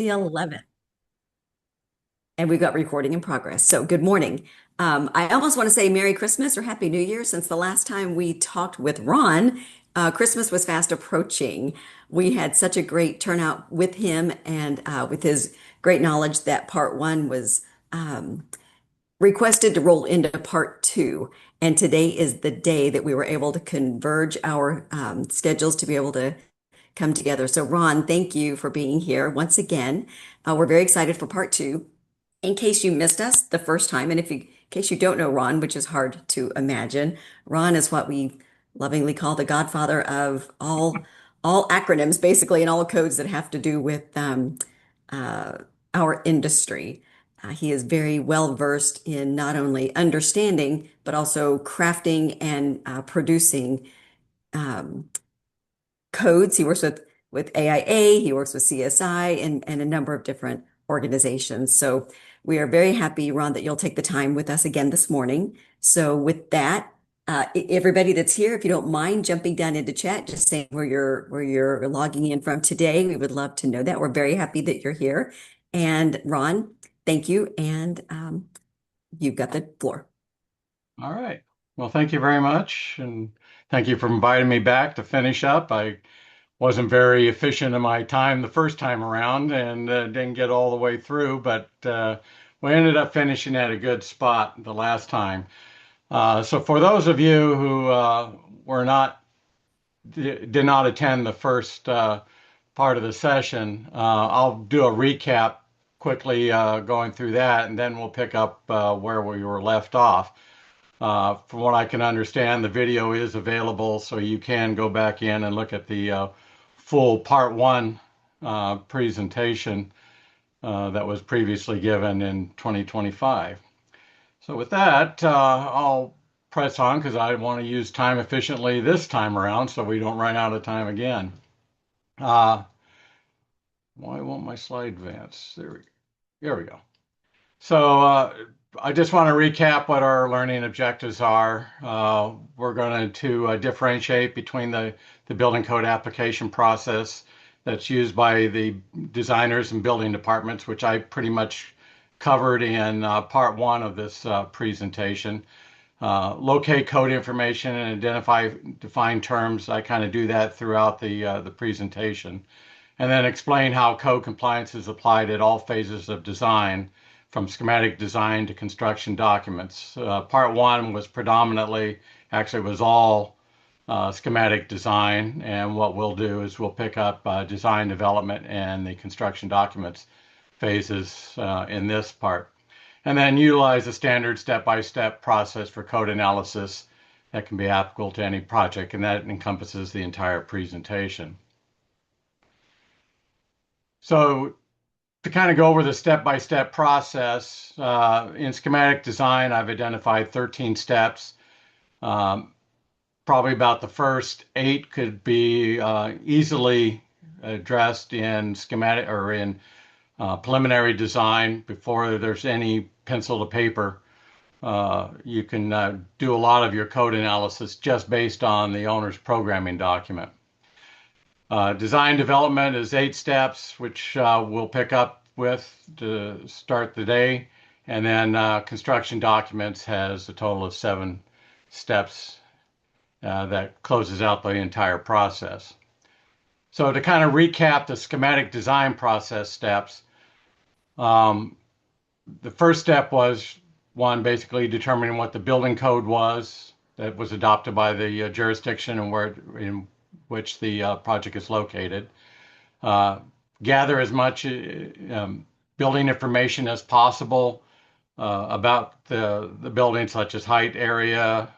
the 11th, and we've got recording in progress. So, good morning. I almost want to say Merry Christmas or Happy New Year since the last time we talked with Ron, Christmas was fast approaching. We had such a great turnout with him and with his great knowledge that part one was requested to roll into part two. And today is the day that we were able to converge our schedules to be able to come together. So, Ron, thank you for being here once again. We're very excited for part two. In case you missed us the first time, and in case you don't know Ron, which is hard to imagine, Ron is what we lovingly call the godfather of all acronyms, basically, and all codes that have to do with uh, our industry. He is very well versed in not only understanding but also crafting and producing um, codes. He works with AIA, he works with CSI and a number of different organizations. So we are very happy, Ron, that you'll take the time with us again this morning. So with that, everybody that's here, if you don't mind jumping down into chat, just saying where you're logging in from today. We would love to know that. We're very happy that you're here. And Ron, thank you. And you've got the floor. All right. Well, thank you very much. And thank you for inviting me back to finish up. I wasn't very efficient in my time the first time around and didn't get all the way through, but we ended up finishing at a good spot the last time. So for those of you who were not did not attend the first part of the session, I'll do a recap quickly going through that, and then we'll pick up where we were left off. From what I can understand, the video is available, so you can go back in and look at the full part one presentation that was previously given in 2025. So with that, I'll press on because I want to use time efficiently this time around so we don't run out of time again. Why won't my slide advance? There we go. So I just want to recap what our learning objectives are. We're going to differentiate between the building code application process that's used by the designers and building departments, which I pretty much covered in part one of this presentation. Locate code information and identify defined terms. I kind of do that throughout the presentation. And then explain how code compliance is applied at all phases of design, from schematic design to construction documents. Part one was predominantly, actually was all schematic design, and what we'll do is we'll pick up design development and the construction documents phases in this part. And then utilize a standard step-by-step process for code analysis that can be applicable to any project, and that encompasses the entire presentation. So to kind of go over the step-by-step process, in schematic design, I've identified 13 steps. Probably about the first 8 could be easily addressed in schematic or in preliminary design before there's any pencil to paper. You can do a lot of your code analysis just based on the owner's programming document. Design development is 8 steps, which we'll pick up with to start the day. And then construction documents has a total of 7 steps that closes out the entire process. So to kind of recap the schematic design process steps, the first step was basically determining what the building code was that was adopted by the jurisdiction and where in which the project is located. Gather as much building information as possible about the building, such as height, area,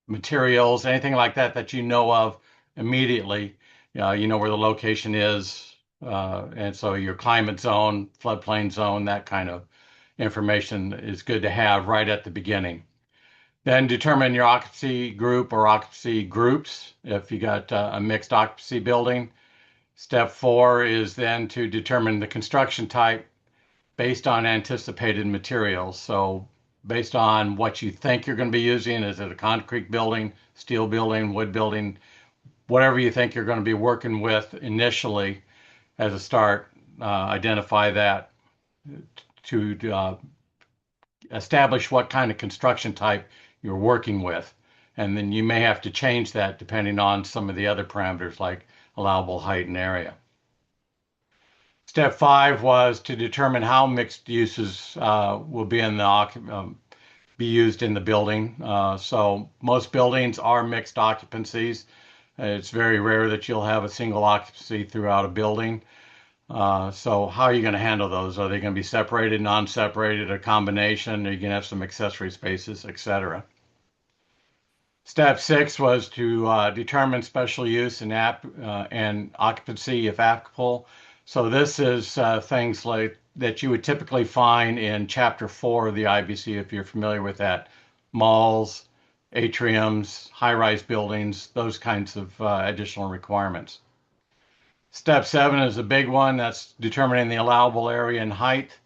materials, anything like that that you know of immediately. You know where the location is, and so your climate zone, floodplain zone, that kind of information is good to have right at the beginning. Then determine your occupancy group or occupancy groups if you got a mixed occupancy building. Step 4 is then to determine the construction type based on anticipated materials. So based on what you think you're going to be using, is it a concrete building, steel building, wood building, whatever you think you're going to be working with initially as a start, identify that to establish what kind of construction type you're working with. And then you may have to change that depending on some of the other parameters like allowable height and area. Step 5 was to determine how mixed uses will be be used in the building. So most buildings are mixed occupancies. It's very rare that you'll have a single occupancy throughout a building. So how are you going to handle those? Are they going to be separated, non-separated, a combination? Are you going to have some accessory spaces, etc.? Step 6 was to determine special use and occupancy if applicable. So this is things like that you would typically find in Chapter 4 of the IBC if you're familiar with that. Malls, atriums, high-rise buildings, those kinds of additional requirements. Step 7 is a big one. That's determining the allowable area and height.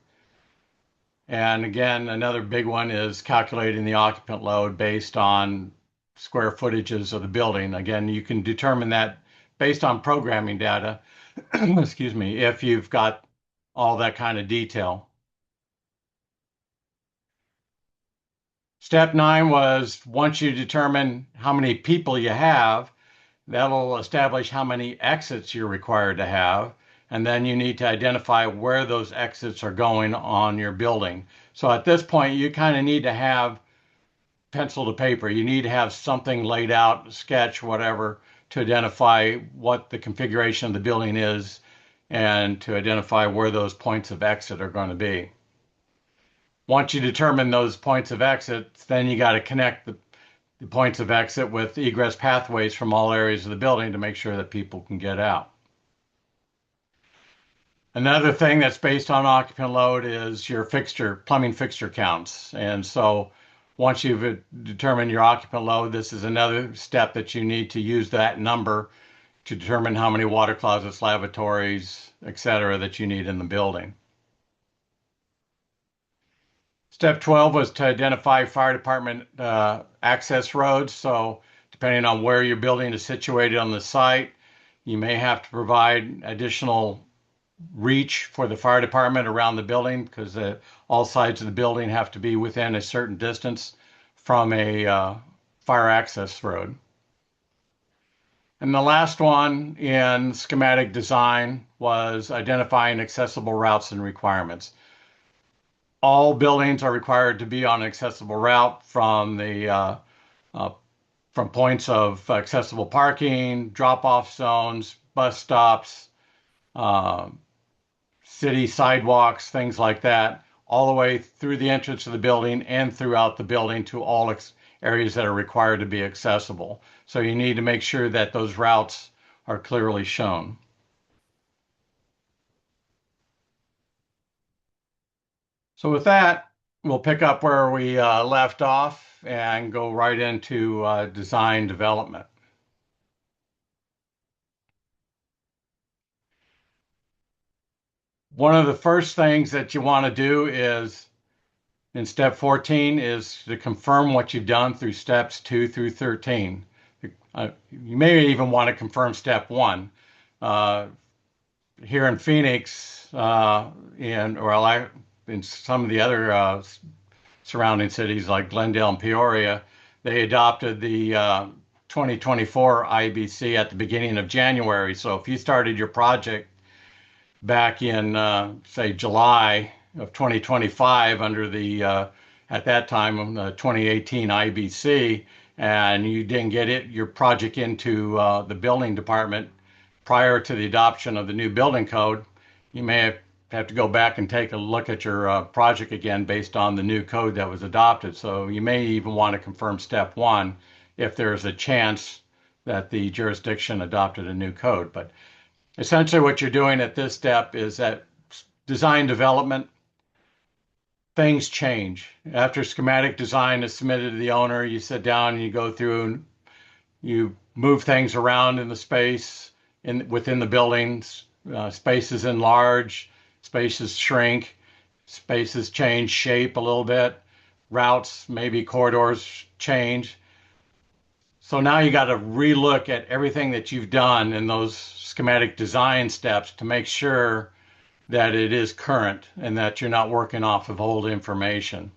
And again, another big one is calculating the occupant load based on square footages of the building. Again, you can determine that based on programming data, excuse me, if you've got all that kind of detail. Step 9 was once you determine how many people you have, that'll establish how many exits you're required to have. And then you need to identify where those exits are going on your building. So at this point, you kind of need to have pencil to paper. You need to have something laid out, sketch, whatever, to identify what the configuration of the building is and to identify where those points of exit are going to be. Once you determine those points of exit, then you got to connect the points of exit with egress pathways from all areas of the building to make sure that people can get out. Another thing that's based on occupant load is your plumbing fixture counts. And so once you've determined your occupant load, this is another step that you need to use that number to determine how many water closets, lavatories, etc. that you need in the building. Step 12 was to identify fire department access roads. So depending on where your building is situated on the site, you may have to provide additional reach for the fire department around the building because all sides of the building have to be within a certain distance from a fire access road. And the last one in schematic design was identifying accessible routes and requirements. All buildings are required to be on an accessible route from points of accessible parking, drop-off zones, bus stops, city sidewalks, things like that, all the way through the entrance of the building and throughout the building to all areas that are required to be accessible. So you need to make sure that those routes are clearly shown. So with that, we'll pick up where we left off and go right into design development. One of the first things that you want to do is in step 14 is to confirm what you've done through steps 2 through 13. You may even want to confirm step 1. Here in Phoenix, in some of the other surrounding cities like Glendale and Peoria, they adopted the 2024 IBC at the beginning of January. So if you started your project back in, say, July of 2025 under the, at that time, the 2018 IBC, and you didn't get your project into the building department prior to the adoption of the new building code, you may have to go back and take a look at your project again based on the new code that was adopted. So you may even want to confirm step 1 if there's a chance that the jurisdiction adopted a new code. But essentially what you're doing at this step is that design development, things change. After schematic design is submitted to the owner, you sit down and you go through and you move things around in the space within the buildings. Spaces enlarge, spaces shrink, spaces change shape a little bit, routes, maybe corridors change. So now you got to relook at everything that you've done in those schematic design steps to make sure that it is current and that you're not working off of old information.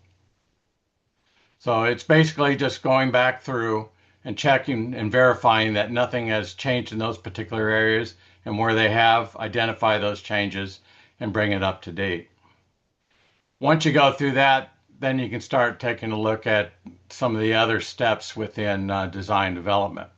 So it's basically just going back through and checking and verifying that nothing has changed in those particular areas, and where they have, identify those changes and bring it up to date. Once you go through that, then you can start taking a look at some of the other steps within design development.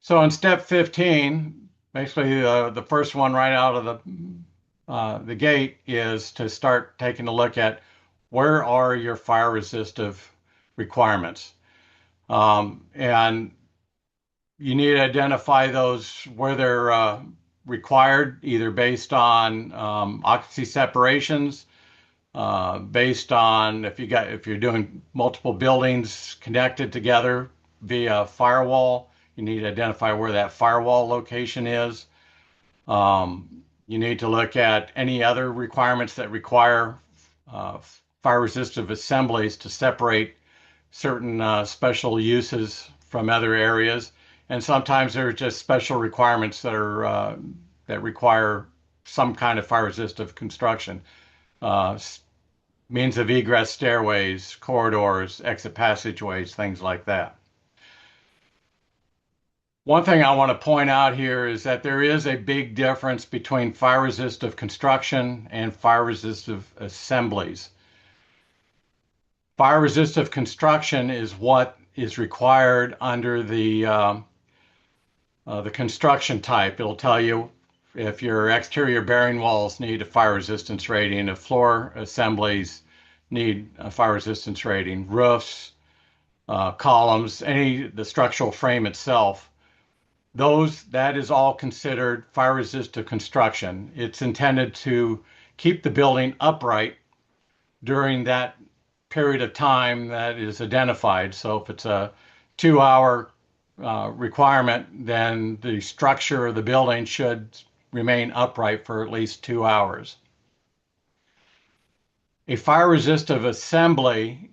So in step 15, basically the first one right out of the gate is to start taking a look at where are your fire resistive requirements. And you need to identify those where they're required, either based on occupancy separations, based on if you're doing multiple buildings connected together via firewall, you need to identify where that firewall location is. You need to look at any other requirements that require uh, fire resistive assemblies to separate certain special uses from other areas. And sometimes there are just special requirements that require some kind of fire resistive construction. Uh, Means of egress stairways, corridors, exit passageways, things like that. One thing I want to point out here is that there is a big difference between fire resistive construction and fire resistive assemblies. Fire resistive construction is what is required under the construction type. It'll tell you if your exterior bearing walls need a fire resistance rating, if floor assemblies need a fire resistance rating, roofs, columns, the structural frame itself. That is all considered fire resistive construction. It's intended to keep the building upright during that period of time that is identified. So if it's a 2 hour requirement, then the structure of the building should remain upright for at least 2 hours. A fire resistive assembly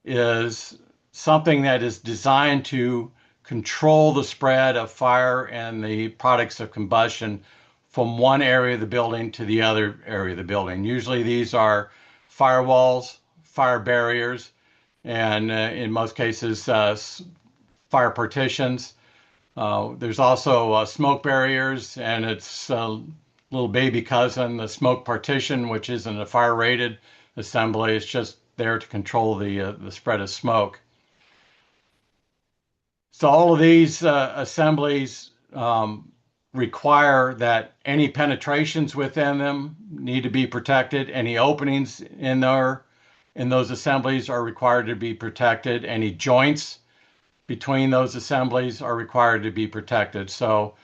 is something that is designed to control the spread of fire and the products of combustion from one area of the building to the other area of the building. Usually these are firewalls, fire barriers, and in most cases, fire partitions. There's also smoke barriers, and its little baby cousin, the smoke partition, which isn't a fire rated assembly. It's just there to control the spread of smoke. So all of these assemblies require that any penetrations within them need to be protected. Any openings in those assemblies are required to be protected. Any joints between those assemblies are required to be protected. So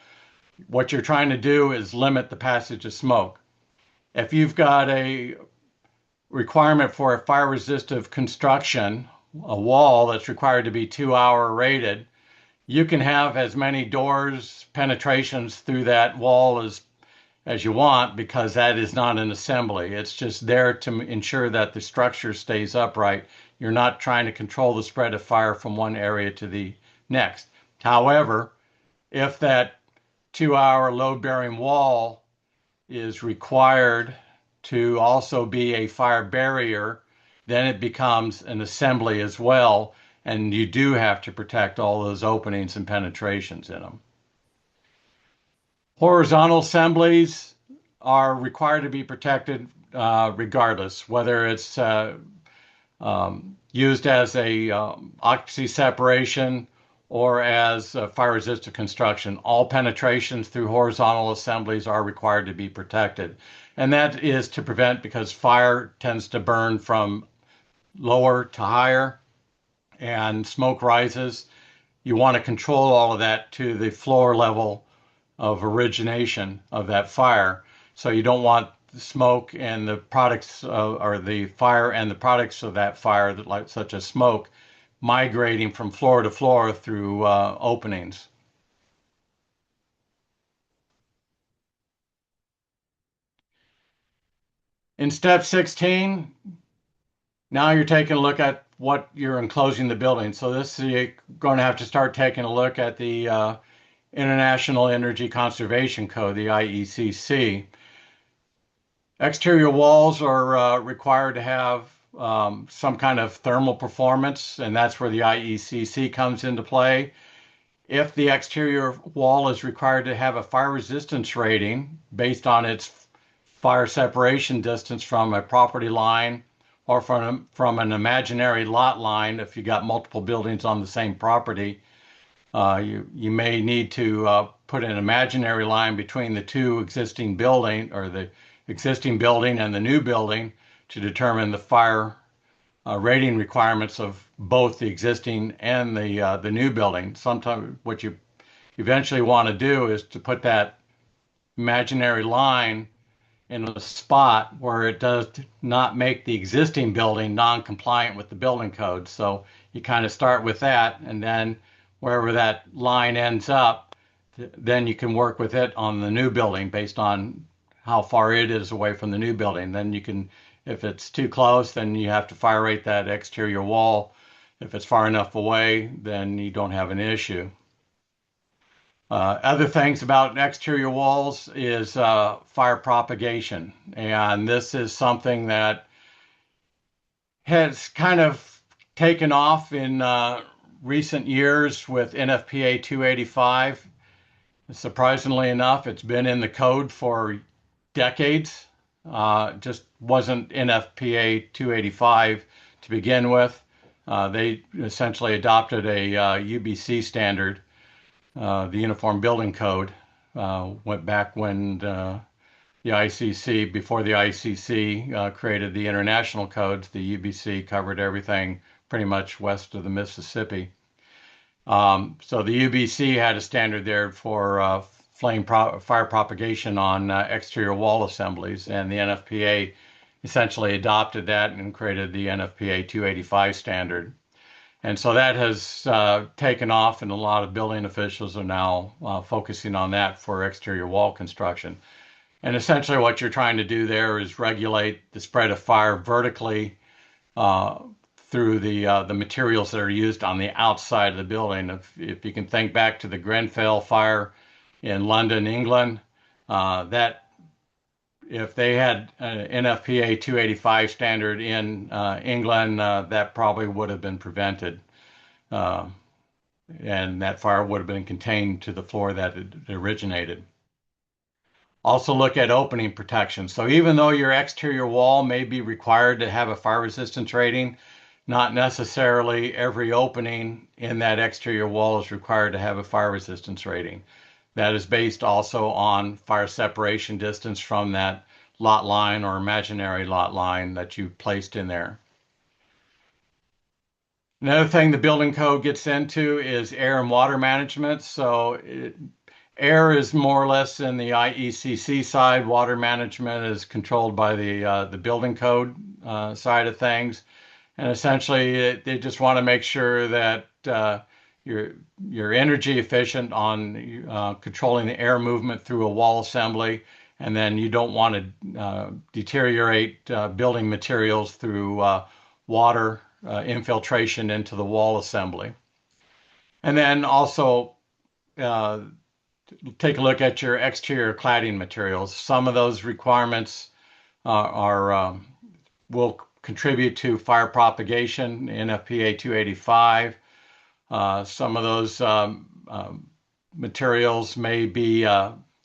what you're trying to do is limit the passage of smoke. If you've got a requirement for a fire resistive construction, a wall that's required to be 2 hour rated, you can have as many doors, penetrations through that wall as you want, because that is not an assembly. It's just there to ensure that the structure stays upright. You're not trying to control the spread of fire from one area to the next. However, if that 2 hour load-bearing wall is required to also be a fire barrier, then it becomes an assembly as well, and you do have to protect all those openings and penetrations in them. Horizontal assemblies are required to be protected regardless, whether it's used as a occupancy separation or as fire resistant construction. All penetrations through horizontal assemblies are required to be protected. And that is to prevent, because fire tends to burn from lower to higher and smoke rises. You want to control all of that to the floor level of origination of that fire. So you don't want the smoke and the products or the fire and the products of that fire, like such as smoke, migrating from floor to floor through openings. In step 16, now you're taking a look at what you're enclosing the building. So this, you're going to have to start taking a look at the International Energy Conservation Code, the IECC. Exterior walls are required to have some kind of thermal performance, and that's where the IECC comes into play. If the exterior wall is required to have a fire resistance rating based on its fire separation distance from a property line or from an imaginary lot line, if you got multiple buildings on the same property, you may need to put an imaginary line between the two existing building or the existing building and the new building to determine the fire rating requirements of both the existing and the new building. Sometimes what you eventually want to do is to put that imaginary line in a spot where it does not make the existing building non-compliant with the building code. So you kind of start with that, and then wherever that line ends up, then you can work with it on the new building based on how far it is away from the new building. Then you can, if it's too close, then you have to fire rate that exterior wall. If it's far enough away, then you don't have an issue. Other things about exterior walls is fire propagation. And this is something that has kind of taken off in recent years with NFPA 285. Surprisingly enough, it's been in the code for decades. Just wasn't NFPA 285 to begin with. They essentially adopted a UBC standard. The Uniform Building Code went back when the ICC, before the ICC created the international codes. The UBC covered everything pretty much west of the Mississippi. So the UBC had a standard there for fire propagation on exterior wall assemblies, and the NFPA essentially adopted that and created the NFPA 285 standard. And so that has taken off, and a lot of building officials are now focusing on that for exterior wall construction. And essentially what you're trying to do there is regulate the spread of fire vertically through the materials that are used on the outside of the building. If you can think back to the Grenfell fire in London, England, that if they had an NFPA 285 standard in England, that probably would have been prevented. And that fire would have been contained to the floor that it originated. Also look at opening protection. So even though your exterior wall may be required to have a fire resistance rating, not necessarily every opening in that exterior wall is required to have a fire resistance rating. That is based also on fire separation distance from that lot line or imaginary lot line that you placed in there. Another thing the building code gets into is air and water management. So air is more or less in the IECC side. Water management is controlled by the building code side of things. And essentially, they just want to make sure that you're energy efficient on controlling the air movement through a wall assembly, and then you don't want to deteriorate building materials through water infiltration into the wall assembly. And then also take a look at your exterior cladding materials. Some of those requirements will contribute to fire propagation, NFPA 285. Some of those materials may be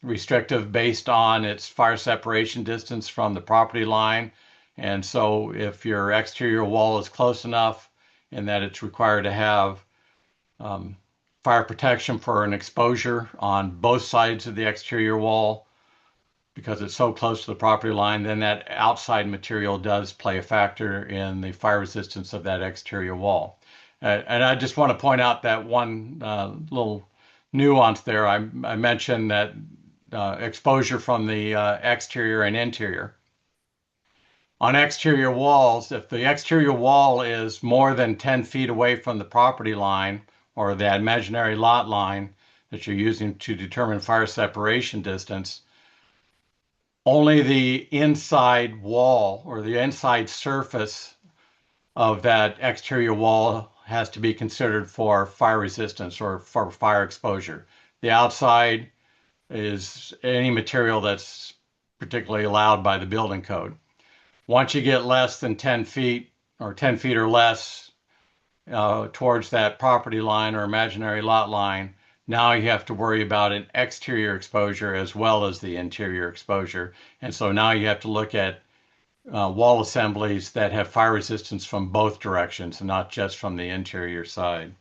restrictive based on its fire separation distance from the property line. And so if your exterior wall is close enough and that it's required to have fire protection for an exposure on both sides of the exterior wall, because it's so close to the property line, then that outside material does play a factor in the fire resistance of that exterior wall. And I just want to point out that one little nuance there. I mentioned that exposure from the exterior and interior. On exterior walls, if the exterior wall is more than 10 feet away from the property line or the imaginary lot line that you're using to determine fire separation distance, only the inside wall or the inside surface of that exterior wall has to be considered for fire resistance or for fire exposure. The outside is any material that's particularly allowed by the building code. Once you get less than 10 feet or 10 feet or less towards that property line or imaginary lot line, now you have to worry about an exterior exposure as well as the interior exposure. And so now you have to look at wall assemblies that have fire resistance from both directions and not just from the interior side.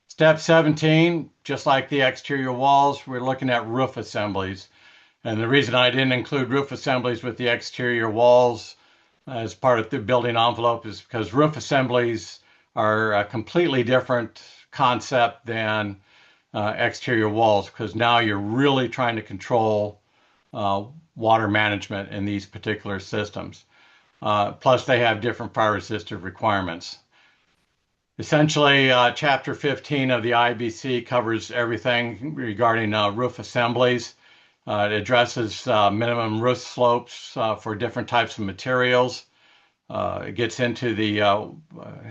Step 17, just like the exterior walls, we're looking at roof assemblies. And the reason I didn't include roof assemblies with the exterior walls as part of the building envelope is because roof assemblies are a completely different concept than exterior walls, because now you're really trying to control water management in these particular systems. Plus, they have different fire resistive requirements. Essentially, Chapter 15 of the IBC covers everything regarding roof assemblies. It addresses minimum roof slopes for different types of materials. It gets into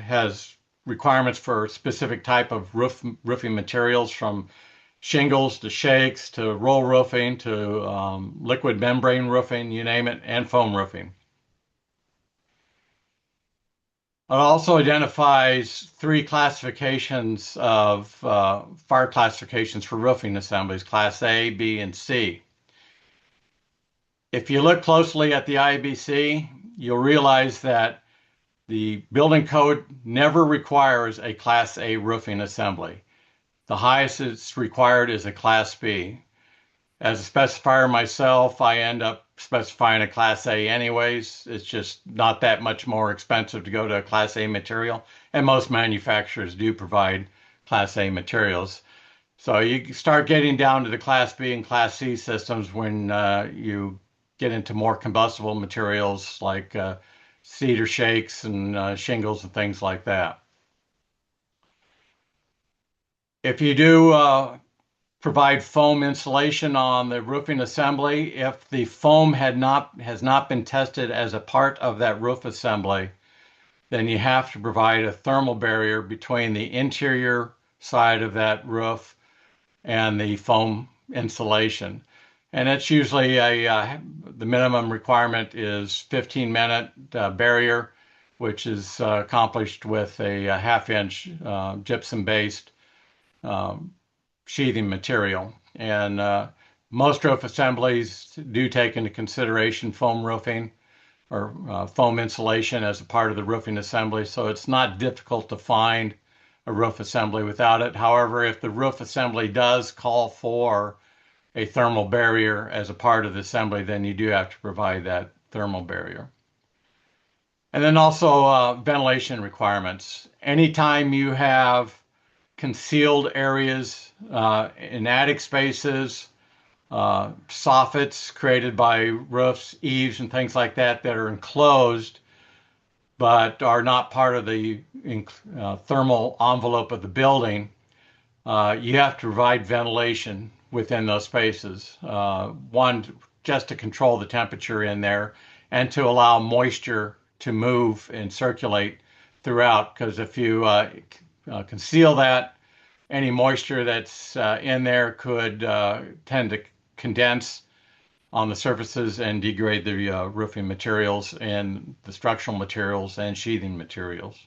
has requirements for specific type of roofing materials, from shingles to shakes to roll roofing to liquid membrane roofing, you name it, and foam roofing. It also identifies three classifications of fire classifications for roofing assemblies: Class A, B, and C. If you look closely at the IBC, you'll realize that the building code never requires a Class A roofing assembly. The highest it's required is a Class B. As a specifier myself, I end up specifying a Class A anyways. It's just not that much more expensive to go to a Class A material, and most manufacturers do provide Class A materials. So you start getting down to the Class B and Class C systems when you get into more combustible materials like cedar shakes and shingles and things like that. If you do provide foam insulation on the roofing assembly, if the foam has not been tested as a part of that roof assembly, then you have to provide a thermal barrier between the interior side of that roof and the foam insulation. And it's usually the minimum requirement is 15-minute barrier, which is accomplished with a half-inch gypsum-based sheathing material. And most roof assemblies do take into consideration foam roofing or foam insulation as a part of the roofing assembly, so it's not difficult to find a roof assembly without it. However, if the roof assembly does call for a thermal barrier as a part of the assembly, then you do have to provide that thermal barrier. And then also ventilation requirements. Anytime you have concealed areas in attic spaces, soffits created by roofs, eaves, and things like that that are enclosed but are not part of the thermal envelope of the building, you have to provide ventilation within those spaces. One, just to control the temperature in there and to allow moisture to move and circulate throughout, because if you conceal that, any moisture that's in there could tend to condense on the surfaces and degrade the roofing materials and the structural materials and sheathing materials.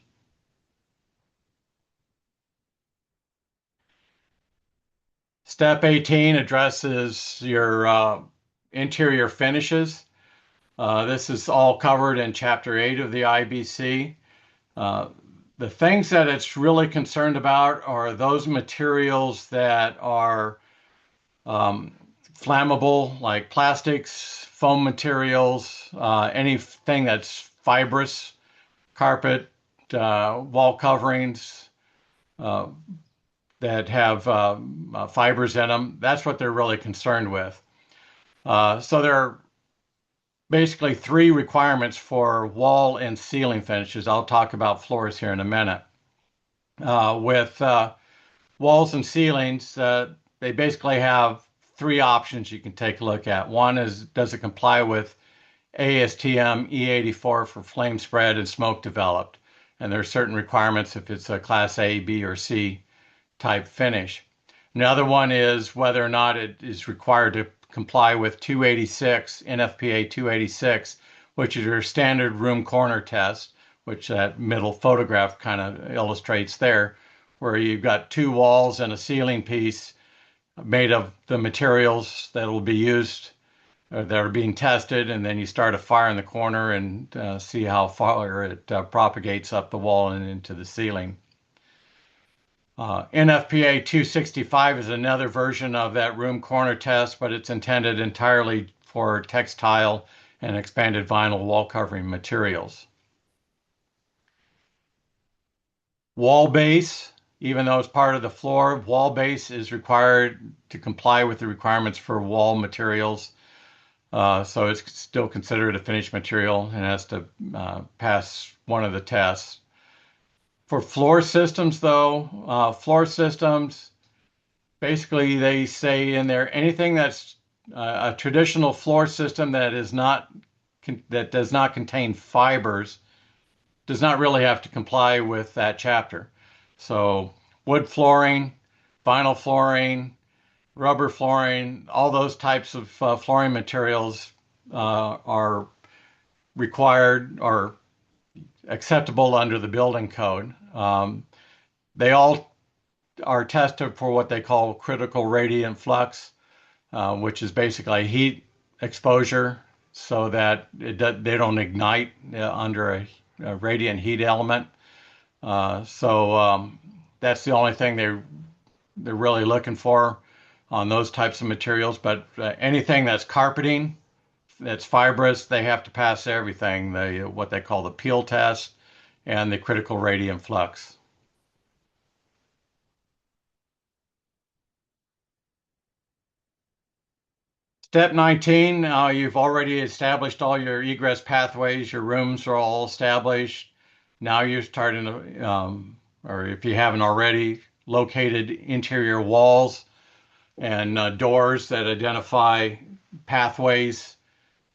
Step 18 addresses your interior finishes. This is all covered in Chapter 8 of the IBC. The things that it's really concerned about are those materials that are flammable, like plastics, foam materials, anything that's fibrous, carpet, wall coverings that have fibers in them. That's what they're really concerned with. So there are basically three requirements for wall and ceiling finishes. I'll talk about floors here in a minute. With walls and ceilings, they basically have three options you can take a look at. One is, does it comply with ASTM E84 for flame spread and smoke developed? and there's certain requirements if it's a Class A, B, or C type finish. Another one is whether or not it is required to comply with 286, NFPA 286, which is your standard room corner test, which that middle photograph kind of illustrates there, where you've got two walls and a ceiling piece made of the materials that will be used that are being tested, and then you start a fire in the corner and see how far it propagates up the wall and into the ceiling. NFPA 265 is another version of that room corner test, but it's intended entirely for textile and expanded vinyl wall covering materials. Wall base, even though it's part of the floor, wall base is required to comply with the requirements for wall materials. So it's still considered a finished material and has to pass one of the tests. For floor systems, though, floor systems, basically they say in there anything that's a traditional floor system that is not that does not contain fibers does not really have to comply with that chapter. So wood flooring, vinyl flooring, rubber flooring, all those types of flooring materials are required or acceptable under the building code. They all are tested for what they call critical radiant flux, which is basically heat exposure so that they don't ignite under a radiant heat element. So that's the only thing they're really looking for on those types of materials. But anything that's carpeting, that's fibrous, they have to pass everything, what they call the peel test and the critical radiant flux. Step 19, you've already established all your egress pathways, your rooms are all established. Now you're starting to, or if you haven't already, located interior walls and doors that identify pathways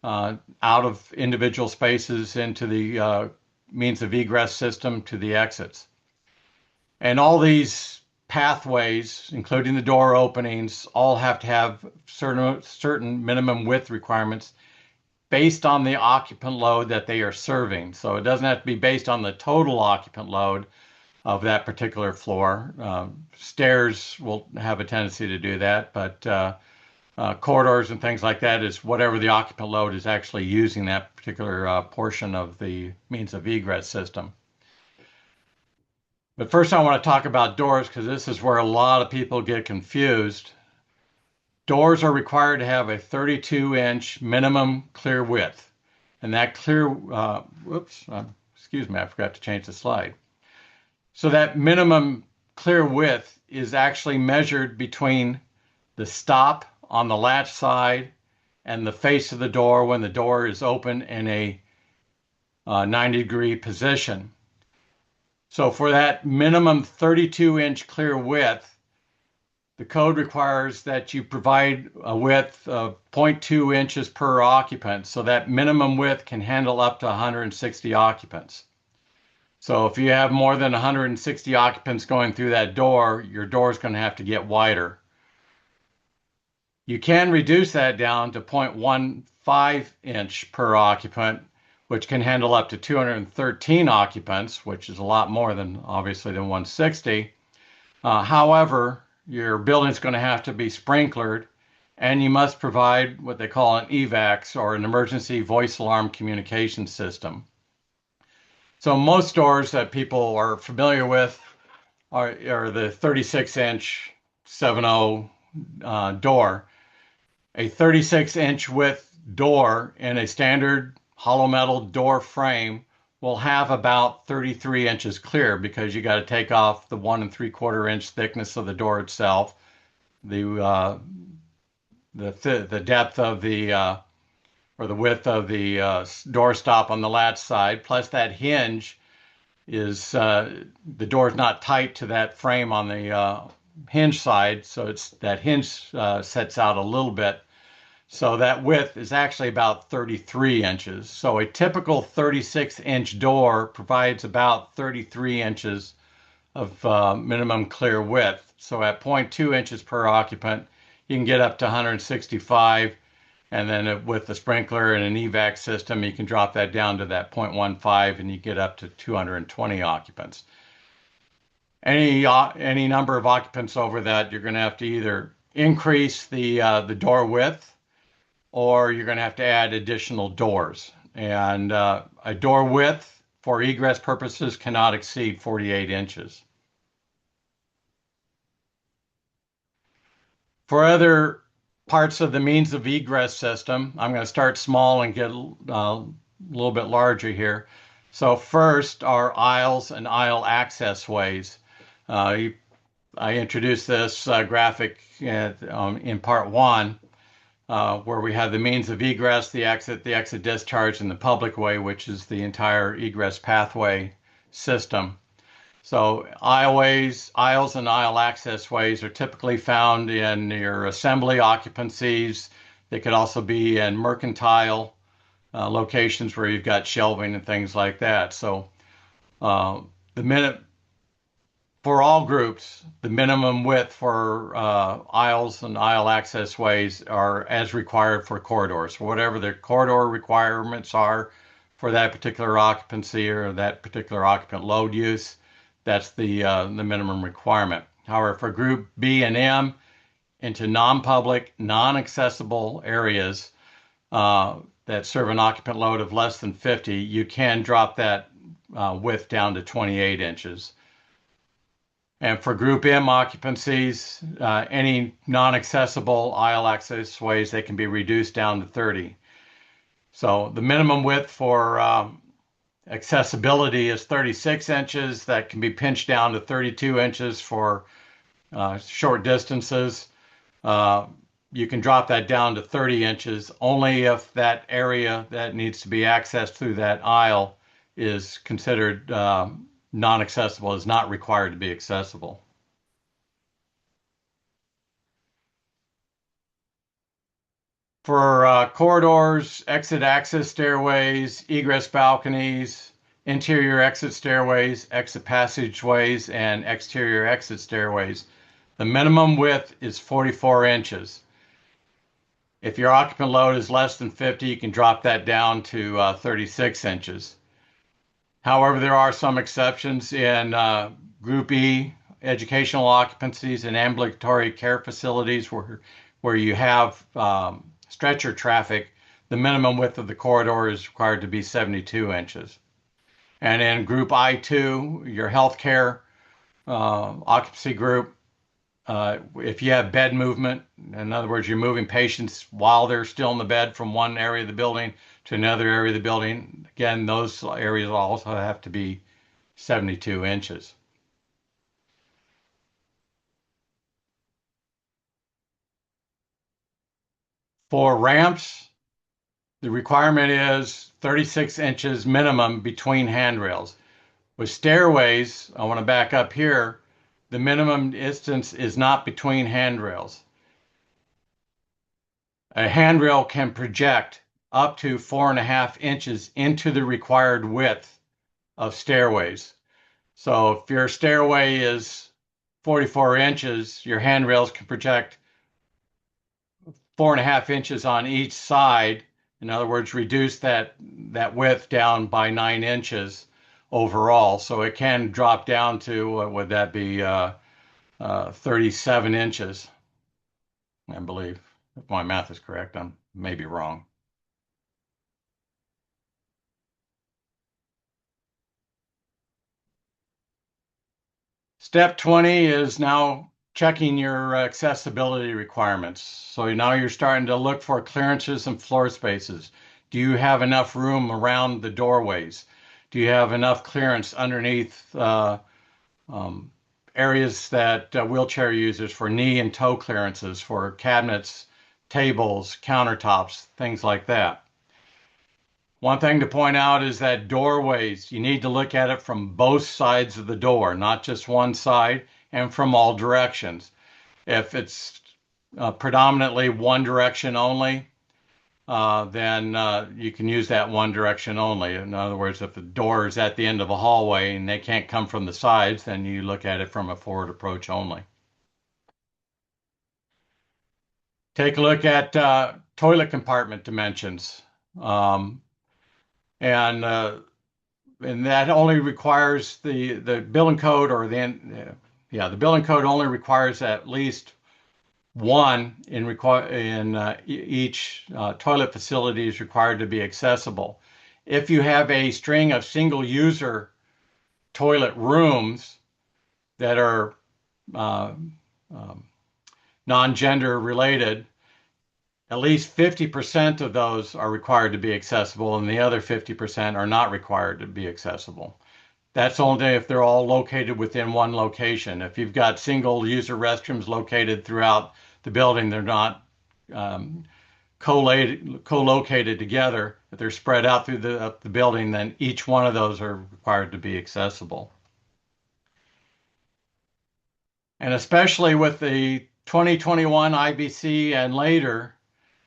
out of individual spaces into the means of egress system to the exits. And all these pathways, including the door openings, all have to have certain minimum width requirements based on the occupant load that they are serving. So it doesn't have to be based on the total occupant load of that particular floor. Stairs will have a tendency to do that, but corridors and things like that is whatever the occupant load is actually using that particular portion of the means of egress system. But first I want to talk about doors because this is where a lot of people get confused. Doors are required to have a 32-inch minimum clear width. And that excuse me, I forgot to change the slide. So that minimum clear width is actually measured between the stop on the latch side and the face of the door when the door is open in a 90-degree position. So for that minimum 32-inch clear width, the code requires that you provide a width of 0.2 inches per occupant, so that minimum width can handle up to 160 occupants. So if you have more than 160 occupants going through that door, your door is going to have to get wider. You can reduce that down to 0.15 inch per occupant, which can handle up to 213 occupants, which is a lot more than obviously than 160. However, your building's going to have to be sprinklered, and you must provide what they call an EVAX, or an emergency voice alarm communication system. So most doors that people are familiar with are the 36-inch 7.0 door. A 36-inch width door in a standard hollow metal door frame will have about 33 inches clear because you got to take off the 1 3/4 inch thickness of the door itself, the depth of the or the width of the door stop on the latch side, plus that hinge is the door is not tight to that frame on the hinge side, so it's that hinge sets out a little bit So that width is actually about 33 inches. So a typical 36-inch door provides about 33 inches of minimum clear width. So at zero point 0.2 inches per occupant, you can get up to 165. And then with the sprinkler and an evac system, you can drop that down to that 0.15 and you get up to 220 occupants. Any number of occupants over that, you're going to have to either increase the door width, or you're going to have to add additional doors. And a door width for egress purposes cannot exceed 48 inches. For other parts of the means of egress system, I'm going to start small and get a little bit larger here. So first are aisles and aisle access ways. I introduced this graphic in part one, where we have the means of egress, the exit discharge, and the public way, which is the entire egress pathway system. So aisles and aisle access ways are typically found in your assembly occupancies. They could also be in mercantile locations where you've got shelving and things like that. So the minute for all groups, the minimum width for aisles and aisle access ways are as required for corridors. So whatever the corridor requirements are for that particular occupancy or that particular occupant load use, that's the minimum requirement. However, for group B and M into non-public, non-accessible areas that serve an occupant load of less than 50, you can drop that width down to 28 inches. And for group M occupancies, any non-accessible aisle access ways, they can be reduced down to 30. So the minimum width for accessibility is 36 inches. That can be pinched down to 32 inches for short distances. You can drop that down to 30 inches only if that area that needs to be accessed through that aisle is considered non-accessible, is not required to be accessible. For corridors, exit access stairways, egress balconies, interior exit stairways, exit passageways, and exterior exit stairways, the minimum width is 44 inches. If your occupant load is less than 50, you can drop that down to 36 inches. However, there are some exceptions in Group E, educational occupancies and ambulatory care facilities where you have stretcher traffic. The minimum width of the corridor is required to be 72 inches. And in Group I2, your healthcare occupancy group, if you have bed movement, in other words, you're moving patients while they're still in the bed from one area of the building to another area of the building, again, those areas also have to be 72 inches. For ramps, the requirement is 36 inches minimum between handrails. With stairways, I want to back up here, the minimum distance is not between handrails. A handrail can project up to 4.5 inches into the required width of stairways. So if your stairway is 44 inches, your handrails can project 4.5 inches on each side. In other words, reduce that width down by 9 inches overall. So it can drop down to, what would that be, 37 inches, I believe. If my math is correct, I'm maybe wrong. Step 20 is now checking your accessibility requirements. So now you're starting to look for clearances and floor spaces. Do you have enough room around the doorways? Do you have enough clearance underneath areas that wheelchair users for knee and toe clearances for cabinets, tables, countertops, things like that? One thing to point out is that doorways, you need to look at it from both sides of the door, not just one side, and from all directions. If it's predominantly one direction only, then you can use that one direction only. In other words, if the door is at the end of a hallway and they can't come from the sides, then you look at it from a forward approach only. Take a look at toilet compartment dimensions. Um, and and that only requires the building code or the building code only requires at least one each toilet facility is required to be accessible. If you have a string of single user toilet rooms that are uh, um, non-gender related, at least 50% of those are required to be accessible, and the other 50% are not required to be accessible. That's only if they're all located within one location. If you've got single user restrooms located throughout the building, they're not um, co-located together. If they're spread out through the building, then each one of those are required to be accessible. And especially with the 2021 IBC and later,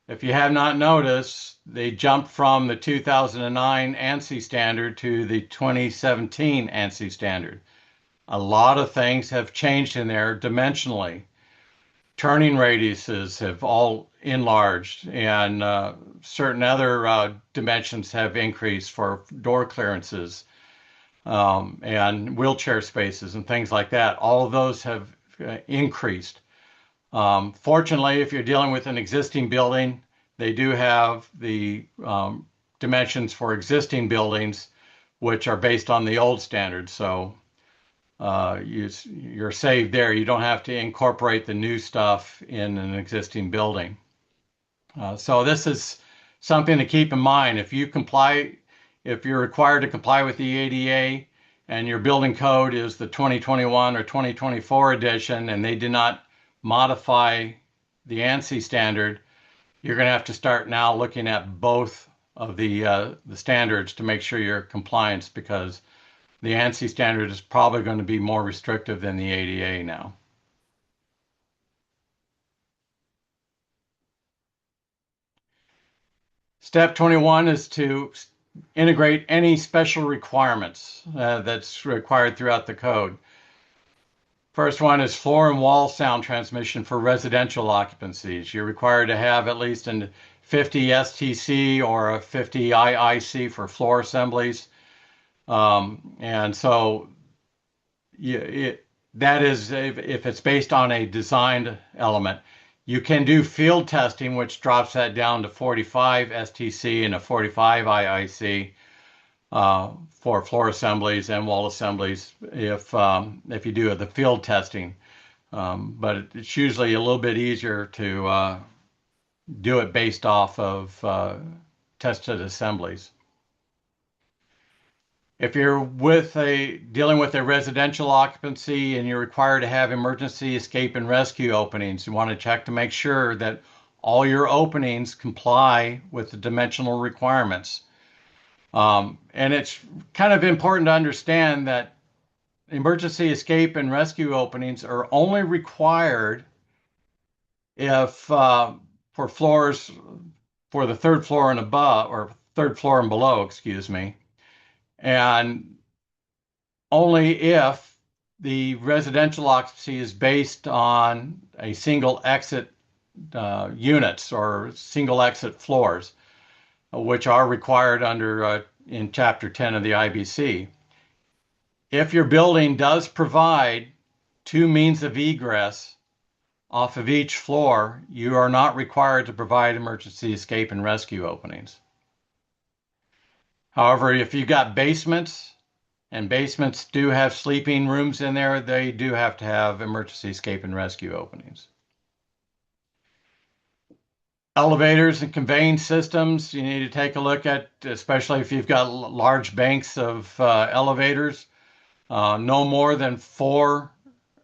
if you have not noticed, they jumped from the 2009 ANSI standard to the 2017 ANSI standard. A lot of things have changed in there dimensionally. Turning radiuses have all enlarged, and certain other dimensions have increased for door clearances and wheelchair spaces and things like that. All of those have increased. Fortunately, if you're dealing with an existing building, they do have the dimensions for existing buildings, which are based on the old standards. So you're saved there. You don't have to incorporate the new stuff in an existing building. So this is something to keep in mind. If you're required to comply with the ADA and your building code is the 2021 or 2024 edition, and they did not modify the ANSI standard, you're going to have to start now looking at both of the standards to make sure you're compliant, because the ANSI standard is probably going to be more restrictive than the ADA now. Step 21 is to integrate any special requirements that's required throughout the code. First one is floor and wall sound transmission for residential occupancies. You're required to have at least a 50 STC or a 50 IIC for floor assemblies. And so that is if it's based on a designed element. You can do field testing, which drops that down to 45 STC and a 45 IIC for floor assemblies and wall assemblies if you do the field testing. But it's usually a little bit easier to do it based off of tested assemblies. If you're dealing with a residential occupancy and you're required to have emergency escape and rescue openings, you want to check to make sure that all your openings comply with the dimensional requirements. And it's kind of important to understand that emergency escape and rescue openings are only required if for floors for the third floor and above, or third floor and below, excuse me, and only if the residential occupancy is based on a single exit units or single exit floors, which are required under in Chapter 10 of the IBC. If your building does provide two means of egress off of each floor, you are not required to provide emergency escape and rescue openings. However, if you've got basements, and basements do have sleeping rooms in there, they do have to have emergency escape and rescue openings. Elevators and conveying systems, you need to take a look at, especially if you've got large banks of elevators. No more than 4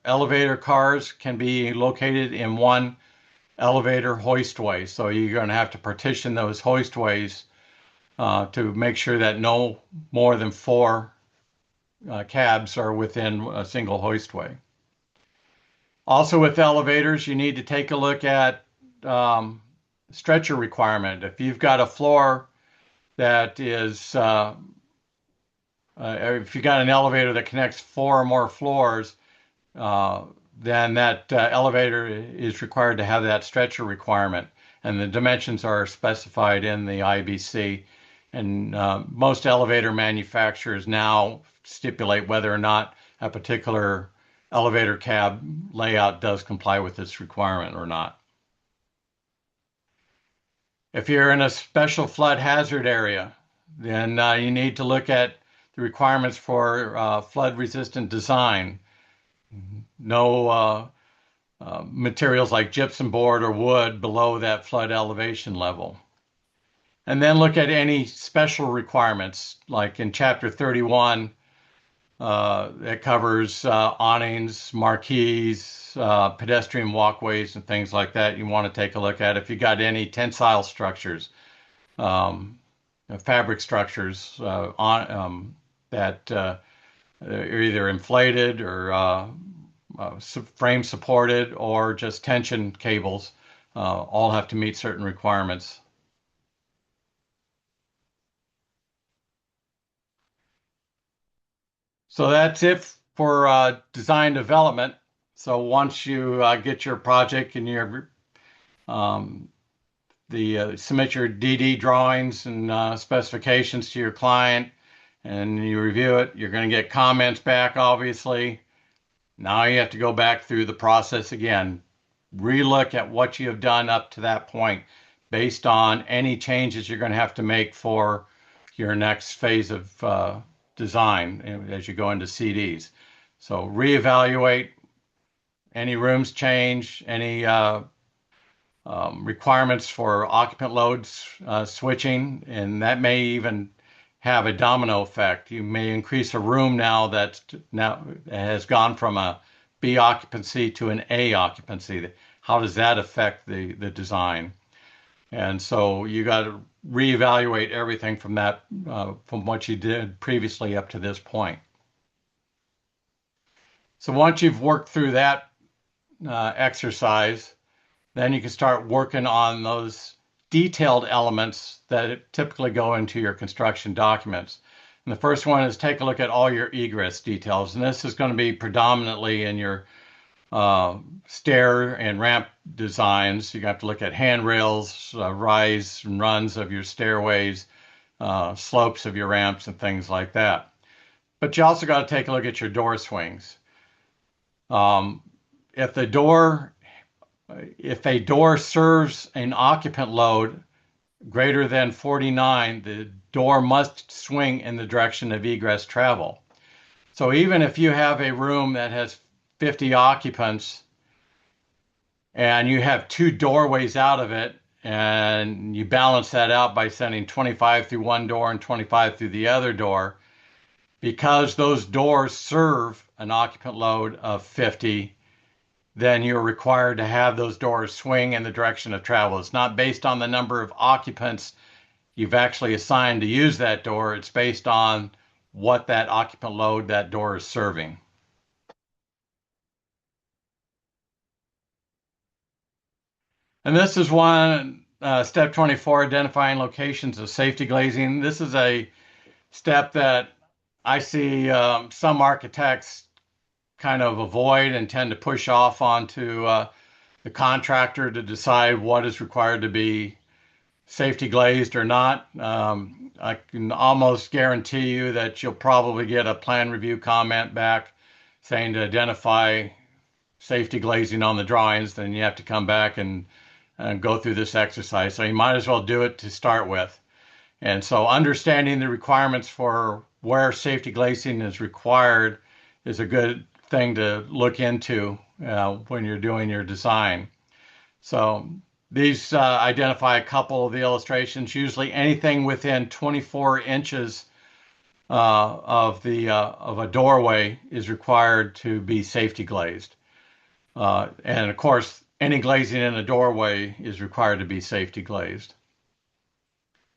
elevator cars can be located in one elevator hoistway. So you're going to have to partition those hoistways to make sure that no more than 4 cabs are within a single hoistway. Also with elevators, you need to take a look at stretcher requirement. If you've got a floor that is, if you've got an elevator that connects four or more floors, uh, then that elevator is required to have that stretcher requirement. And the dimensions are specified in the IBC. And most elevator manufacturers now stipulate whether or not a particular elevator cab layout does comply with this requirement or not. If you're in a special flood hazard area, then you need to look at the requirements for flood resistant design. No materials like gypsum board or wood below that flood elevation level. And then look at any special requirements, like in Chapter 31, that covers awnings, marquees, pedestrian walkways, and things like that. You want to take a look at if you got any tensile structures, um, fabric structures that are either inflated or frame supported or just tension cables, all have to meet certain requirements. So that's it for design development. So once you get your project and your um, submit your DD drawings and specifications to your client, and you review it, you're going to get comments back, obviously. Now you have to go back through the process again, relook at what you have done up to that point based on any changes you're going to have to make for your next phase of design as you go into CDs. So reevaluate any rooms change, any requirements for occupant loads switching, and that may even have a domino effect. You may increase a room that has gone from a B occupancy to an A occupancy. How does that affect the design? And so you got to reevaluate everything from that from what you did previously up to this point. So once you've worked through that exercise, then you can start working on those detailed elements that typically go into your construction documents. And the first one is take a look at all your egress details. And this is going to be predominantly in your stair and ramp designs. You have to look at handrails, rise and runs of your stairways, slopes of your ramps, and things like that. But you also got to take a look at your door swings. If a door serves an occupant load greater than 49, the door must swing in the direction of egress travel. So even if you have a room that has 50 occupants and you have two doorways out of it, and you balance that out by sending 25 through one door and 25 through the other door, because those doors serve an occupant load of 50, then you're required to have those doors swing in the direction of travel. It's not based on the number of occupants you've actually assigned to use that door. It's based on what that occupant load that door is serving. And this is one, step 24, identifying locations of safety glazing. This is a step that I see some architects kind of avoid and tend to push off onto the contractor to decide what is required to be safety glazed or not. I can almost guarantee you that you'll probably get a plan review comment back saying to identify safety glazing on the drawings. Then you have to come back and go through this exercise. So you might as well do it to start with. And so understanding the requirements for where safety glazing is required is a good thing to look into when you're doing your design. So these identify a couple of the illustrations. Usually anything within 24 inches of a doorway is required to be safety glazed. And of course, any glazing in a doorway is required to be safety glazed.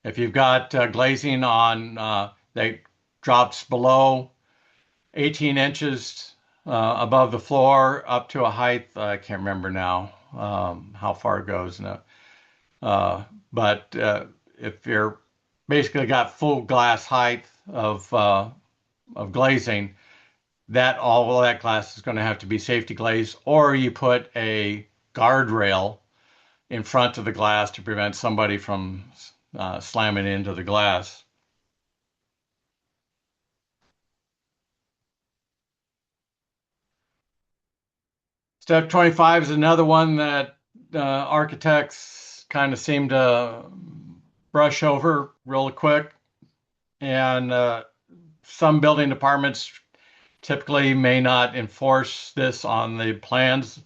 If you've got glazing on that drops below 18 inches above the floor up to a height, I can't remember now how far it goes now. But if you're basically got full glass height of glazing, that all of that glass is going to have to be safety glazed, or you put a guardrail in front of the glass to prevent somebody from slamming into the glass. Step 25 is another one that architects kind of seem to brush over real quick. And some building departments typically may not enforce this on the plans.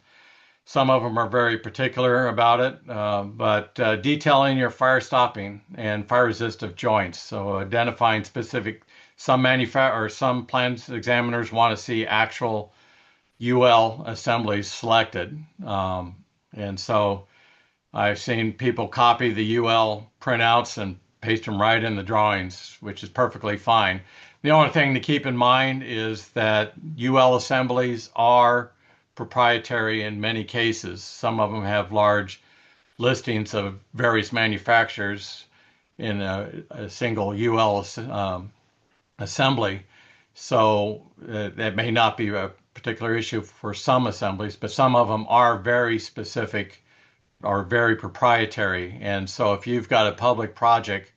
Some of them are very particular about it, but detailing your fire stopping and fire resistive joints. So identifying specific, some plans examiners want to see actual UL assemblies selected. And so I've seen people copy the UL printouts and paste them right in the drawings, which is perfectly fine. The only thing to keep in mind is that UL assemblies are proprietary in many cases. Some of them have large listings of various manufacturers in a single UL assembly. So that may not be a particular issue for some assemblies, but some of them are very specific or very proprietary. And so if you've got a public project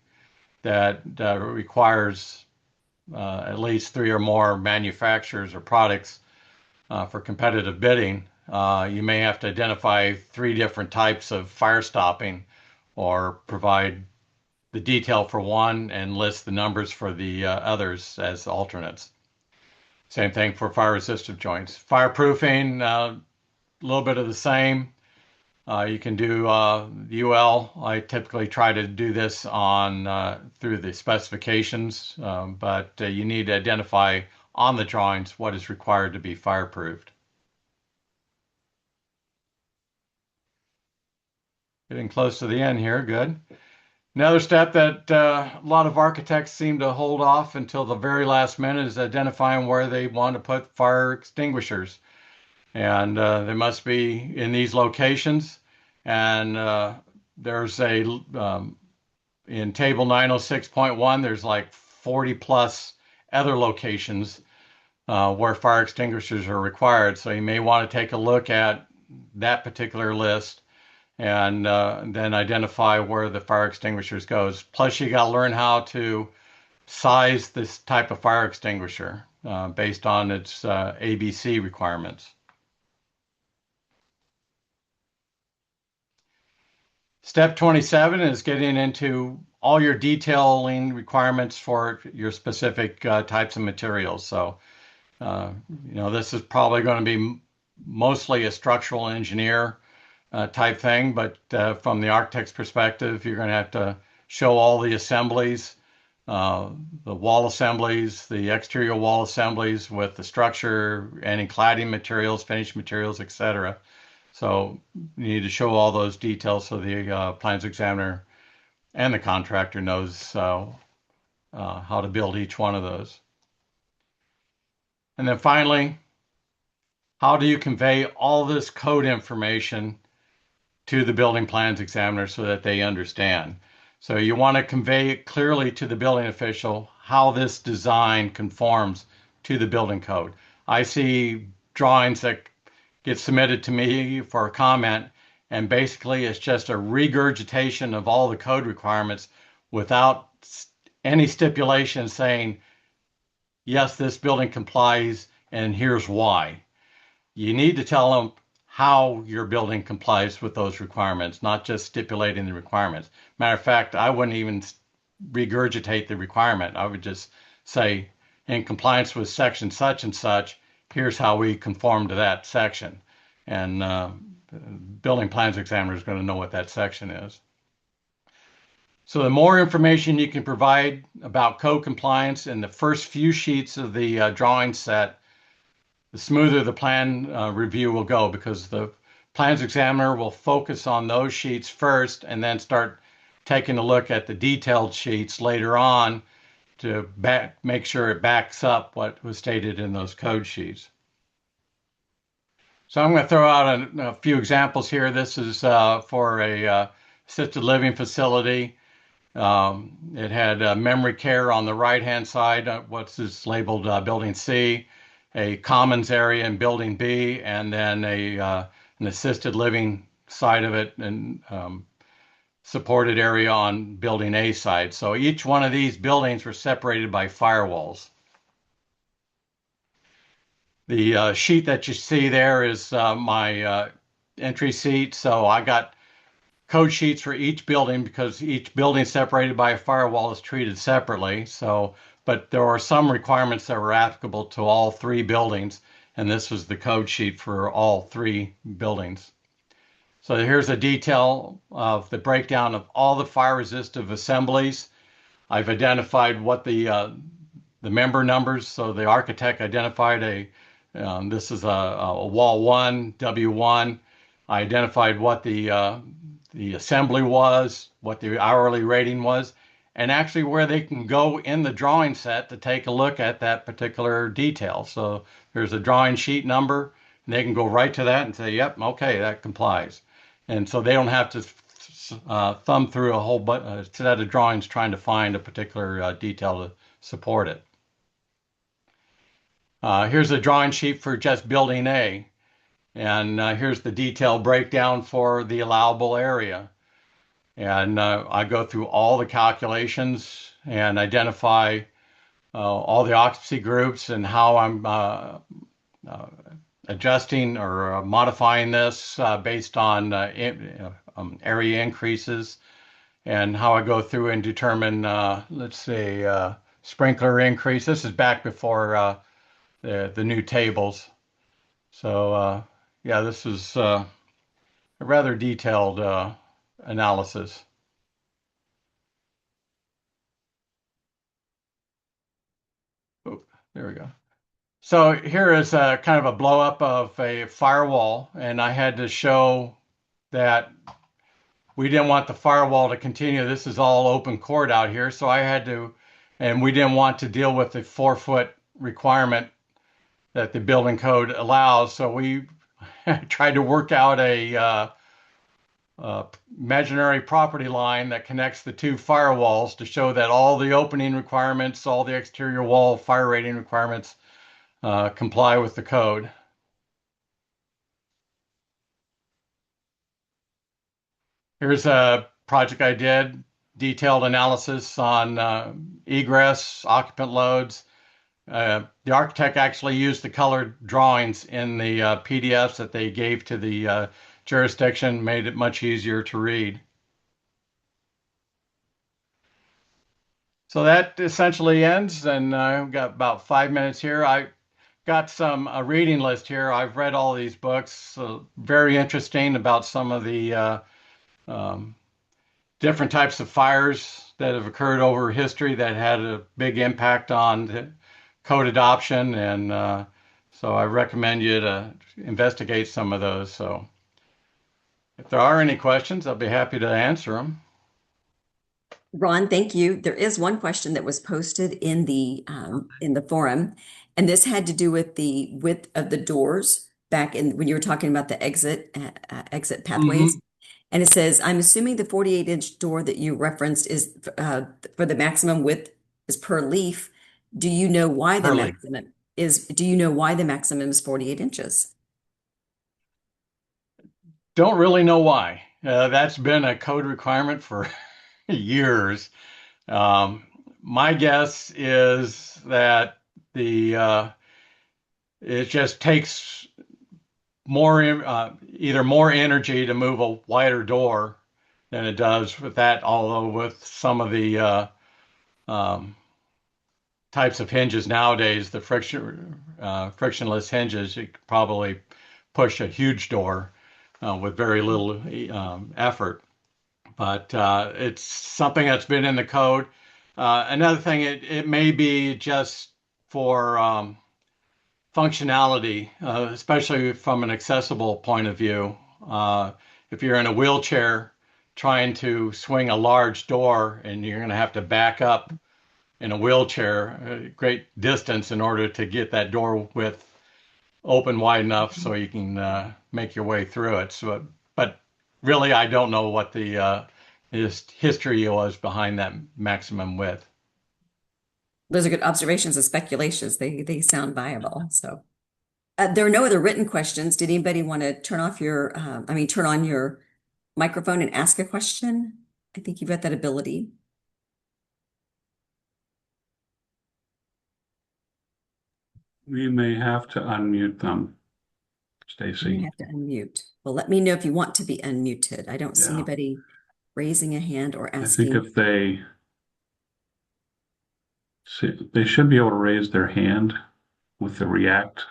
that requires at least three or more manufacturers or products for competitive bidding, you may have to identify three different types of fire stopping or provide the detail for one and list the numbers for the others as alternates. Same thing for fire resistive joints. Fireproofing, a little bit of the same. You can do UL. I typically try to do this on through the specifications, but you need to identify on the drawings what is required to be fireproofed. Getting close to the end here, good. Another step that a lot of architects seem to hold off until the very last minute is identifying where they want to put fire extinguishers. And they must be in these locations. And there's in table 906.1, there's like 40 plus other locations where fire extinguishers are required. So you may want to take a look at that particular list and then identify where the fire extinguishers goes. Plus, you got to learn how to size this type of fire extinguisher based on its ABC requirements. Step 27 is getting into all your detailing requirements for your specific types of materials. So, this is probably going to be mostly a structural engineer type thing, but from the architect's perspective, you're going to have to show all the assemblies, the wall assemblies, the exterior wall assemblies with the structure, any cladding materials, finished materials, etc. So you need to show all those details so the plans examiner and the contractor knows how to build each one of those. And then finally, how do you convey all this code information to the building plans examiner so that they understand? So you want to convey it clearly to the building official how this design conforms to the building code. I see drawings that get submitted to me for a comment, and basically it's just a regurgitation of all the code requirements without any stipulation saying, yes, this building complies and here's why. You need to tell them how your building complies with those requirements, not just stipulating the requirements. Matter of fact, I wouldn't even regurgitate the requirement. I would just say, in compliance with section such and such, here's how we conform to that section. And building plans examiner is going to know what that section is. So the more information you can provide about code compliance in the first few sheets of the drawing set, the smoother the plan review will go, because the plans examiner will focus on those sheets first and then start taking a look at the detailed sheets later on to make sure it backs up what was stated in those code sheets. So I'm going to throw out a few examples here. This is for a assisted living facility. It had memory care on the right-hand side, what's this labeled Building C, a commons area in Building B, and then an assisted living side of it and supported area on Building A side. So each one of these buildings were separated by firewalls. The sheet that you see there is my entry sheet. So I got code sheets for each building because each building separated by a firewall is treated separately. So, but there are some requirements that were applicable to all three buildings, and this was the code sheet for all three buildings. So here's a detail of the breakdown of all the fire resistive assemblies. I've identified what the member numbers. So the architect identified this is a wall 1, W1. I identified what the assembly was, what the hourly rating was, and actually where they can go in the drawing set to take a look at that particular detail. So there's a drawing sheet number, and they can go right to that and say, yep, okay, that complies. And so they don't have to thumb through a whole set of drawings trying to find a particular detail to support it. Here's a drawing sheet for just Building A. And here's the detailed breakdown for the allowable area. And I go through all the calculations and identify all the occupancy groups and how I'm adjusting or modifying this based on area increases, and how I go through and determine, let's say, sprinkler increase. This is back before the new tables. So yeah, this is a rather detailed analysis. Oh, there we go. So here is a kind of a blow up of a firewall, and I had to show that we didn't want the firewall to continue. This is all open court out here, so I had to, and we didn't want to deal with the 4-foot requirement that the building code allows. So we tried to work out a imaginary property line that connects the two firewalls to show that all the opening requirements, all the exterior wall fire rating requirements comply with the code. Here's a project I did, detailed analysis on egress, occupant loads. The architect actually used the colored drawings in the PDFs that they gave to the jurisdiction, made it much easier to read. So that essentially ends, and I've got about 5 minutes here. I got a reading list here. I've read all these books, very interesting about some of the different types of fires that have occurred over history that had a big impact on the code adoption, and so I recommend you to investigate some of those. So if there are any questions, I'll be happy to answer them. Ron, thank you. There is one question that was posted in the forum, and this had to do with the width of the doors back in when you were talking about the exit pathways. Mm-hmm. And it says, I'm assuming the 48-inch door that you referenced is for the maximum width is per leaf. Do you know why the Hurley. maximum do you know why the maximum is 48 inches? Don't really know why. That's been a code requirement for years. My guess is that it just takes more either more energy to move a wider door than it does with that. Although with some of the types of hinges nowadays, the frictionless hinges, you could probably push a huge door with very little effort. But it's something that's been in the code. Another thing, it may be just for functionality, especially from an accessible point of view. If you're in a wheelchair trying to swing a large door and you're going to have to back up in a wheelchair a great distance in order to get that door width open wide enough so you can make your way through it. So, but really, I don't know what the history was behind that maximum width. Those are good observations and speculations. They sound viable. So there are no other written questions. Did anybody want to turn off your, turn on your microphone and ask a question? I think you've got that ability. We may have to unmute them, You may Stacy. have to unmute. Well, let me know if you want to be unmuted. I don't see Yeah. anybody raising a hand or I think asking. if they they should be able to raise their hand with the React.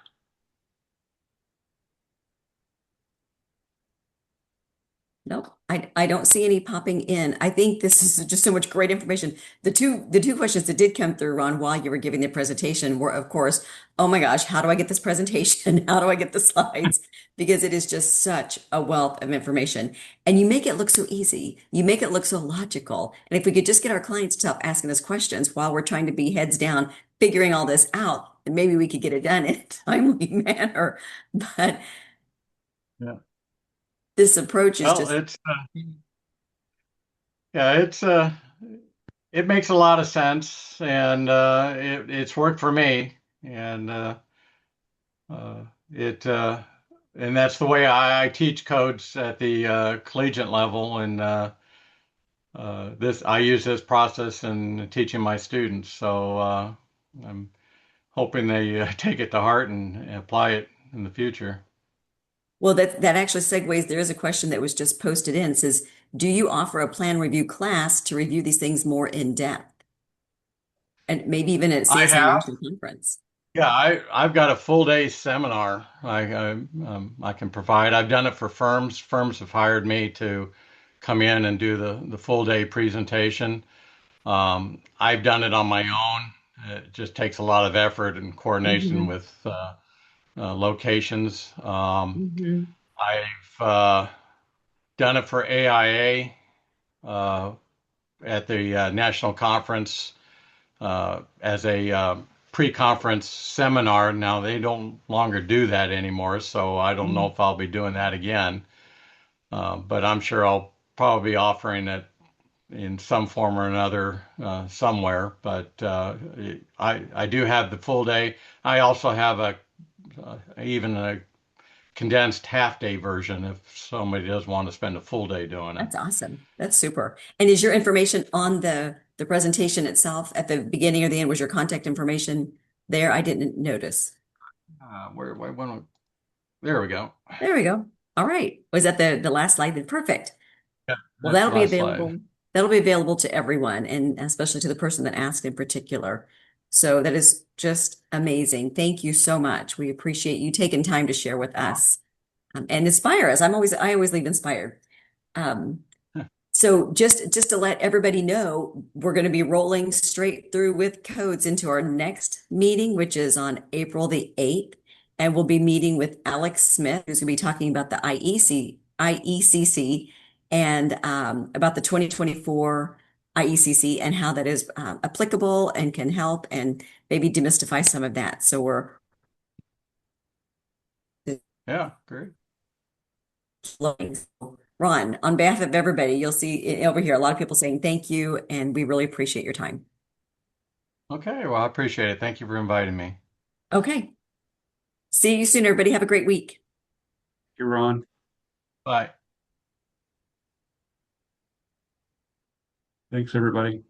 Nope, I don't see any popping in. I think this is just so much great information. The two questions that did come through, Ron, while you were giving the presentation were, of course, oh my gosh, how do I get this presentation? How do I get the slides? Because it is just such a wealth of information. And you make it look so easy. You make it look so logical. And if we could just get our clients to stop asking us questions while we're trying to be heads down, figuring all this out, then maybe we could get it done in a timely manner. But Yeah. this approach is Well, just it's yeah, it makes a lot of sense, and it's worked for me, and uh, it and that's the way I teach codes at the collegiate level, and this I use this process in teaching my students. So I'm hoping they take it to heart and apply it in the future. Well, that actually segues. There is a question that was just posted in. It says, do you offer a plan review class to review these things more in depth? And maybe even at I CSI have. National Conference. Yeah, I've got a full day seminar I can provide. I've done it for firms. Firms have hired me to come in and do the full day presentation. I've done it on my own. It just takes a lot of effort and coordination Hmm. with locations. Hmm. I've done it for AIA at the national conference as a pre-conference seminar. Now they don't longer do that anymore, so I don't know if I'll be doing that again. But I'm sure I'll probably be offering it in some form or another somewhere. But I do have the full day. I also have even a condensed half day version if somebody does want to spend a full day doing it. That's awesome. That's super. And is your information on the presentation itself at the beginning or the end? Was your contact information there? I didn't notice. There we go. There we go. All right. Was that the last slide then? Perfect. Yeah, Well, that's the last slide. That'll be available to everyone and especially to the person that asked in particular. So that is just amazing. Thank you so much. We appreciate you taking time to share with us and inspire us. I always leave inspired. Um, so just to let everybody know, we're going to be rolling straight through with codes into our next meeting, which is on April the 8th. And we'll be meeting with Alex Smith, who's going to be talking about the IECC and about the 2024 IECC and how that is applicable and can help and maybe demystify some of that. So we're Yeah, great. flowing. Ron, on behalf of everybody, you'll see over here a lot of people saying thank you, and we really appreciate your time. Okay, well, I appreciate it. Thank you for inviting me. Okay. See you soon, everybody. Have a great week. You're on. Bye. Thanks, everybody.